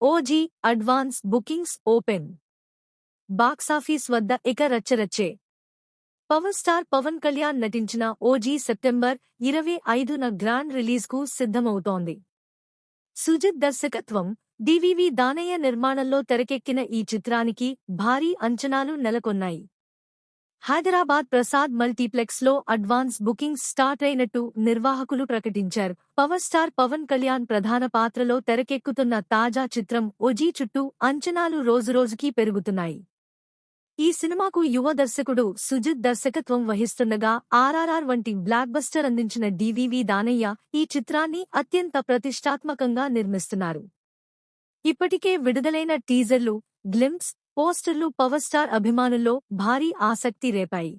OG advance bookings open. Box office వద్ద ఇక రచ్చరచ్చే. Power star Pawan Kalyan నటించిన ఓజీ సెప్టెంబర్ 25న గ్రాండ్ రిలీజ్కు సిద్ధమవుతోంది. సుజిత్ దర్శకత్వం, డివివి దానయ్య నిర్మాణంలో తెరకెక్కిన ఈ చిత్రానికి భారీ అంచనాలు నెలకొన్నాయి. హైదరాబాద్ ప్రసాద్ మల్టీప్లెక్స్లో అడ్వాన్స్ బుకింగ్స్ స్టార్ట్ అయినట్టు నిర్వాహకులు ప్రకటించారు. పవర్ స్టార్ పవన్ కళ్యాణ్ ప్రధాన పాత్రలో తెరకెక్కుతున్న తాజా చిత్రం ఓజీ చుట్టూ అంచనాలు రోజురోజుకీ పెరుగుతున్నాయి. ఈ సినిమాకు యువ దర్శకుడు సుజిత్ దర్శకత్వం వహిస్తుండగా ఆర్ఆర్ఆర్ వంటి బ్లాక్బస్టర్ అందించిన డివివి దానయ్య ఈ చిత్రాన్ని అత్యంత ప్రతిష్టాత్మకంగా నిర్మిస్తున్నారు. ఇప్పటికే విడుదలైన టీజర్లు, గ్లింప్స్, పోస్టర్లు పవర్ స్టార్ అభిమానుల్లో భారీ ఆసక్తి రేపాయి.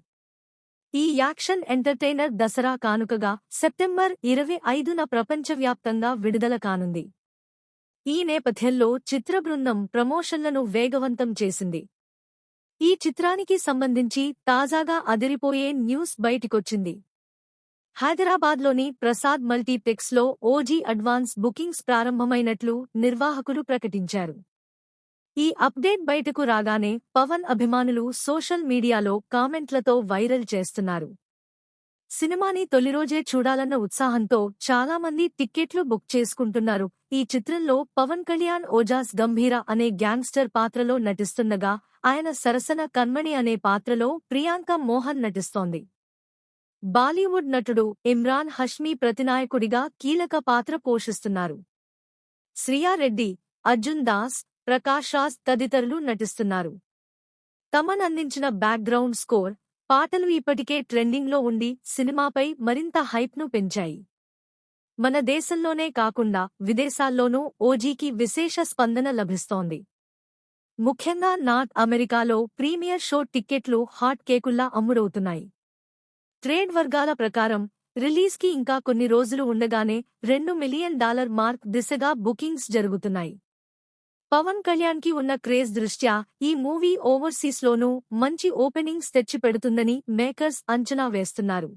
ఈ యాక్షన్ ఎంటర్టైనర్ దసరా కానుకగా సెప్టెంబర్ 25న ప్రపంచవ్యాప్తంగా విడుదల కానుంది. ఈ నేపథ్యంలో చిత్ర బృందం ప్రమోషన్లను వేగవంతం చేసింది. ఈ చిత్రానికి సంబంధించి తాజాగా అదిరిపోయే న్యూస్ బయటికొచ్చింది. హైదరాబాద్లోని ప్రసాద్ మల్టీప్లెక్స్లో ఓజీ అడ్వాన్స్ బుకింగ్స్ ప్రారంభమైనట్లు నిర్వాహకులు ప్రకటించారు. ఈ అప్డేట్ బయటకు రాగానే పవన్ అభిమానులు సోషల్ మీడియాలో కామెంట్లతో వైరల్ చేస్తున్నారు. సినిమాని తొలిరోజే చూడాలన్న ఉత్సాహంతో చాలామంది టిక్కెట్లు బుక్ చేసుకుంటున్నారు. ఈ చిత్రంలో పవన్ కళ్యాణ్ ఓజాస్ గంభీర అనే గ్యాంగ్స్టర్ పాత్రలో నటిస్తుండగా ఆయన సరసన కన్మణి అనే పాత్రలో ప్రియాంక మోహన్ నటిస్తోంది. బాలీవుడ్ నటుడు ఇమ్రాన్ హష్మీ ప్రతినాయకుడిగా కీలక పాత్ర పోషిస్తున్నారు. శ్రియా రెడ్డి, అర్జున్ దాస్, ప్రకాష్ రాజ్ తదితరులు నటిస్తున్నారు. తమన్ అందించిన బ్యాక్గ్రౌండ్ స్కోర్, పాటలు ఇప్పటికే ట్రెండింగ్లో ఉండి సినిమాపై మరింత హైప్ను పెంచాయి. మన దేశంలోనే కాకుండా విదేశాల్లోనూ ఓజీకి విశేష స్పందన లభిస్తోంది. ముఖ్యంగా నార్త్ అమెరికాలో ప్రీమియర్ షో టిక్కెట్లు హాట్ కేకుల్లా అమ్ముడవుతున్నాయి. ట్రేడ్ వర్గాల ప్రకారం రిలీజ్కి ఇంకా కొన్ని రోజులు ఉండగానే $2 మిలియన్ మార్క్ దిశగా బుకింగ్స్ జరుగుతున్నాయి. పవన్ కళ్యాణ్కి ఉన్న క్రేజ్ దృష్ట్యా ఈ మూవీ ఓవర్సీస్లోనూ మంచి ఓపెనింగ్స్ తెచ్చిపెడుతుందని మేకర్స్ అంచనా వేస్తున్నారు.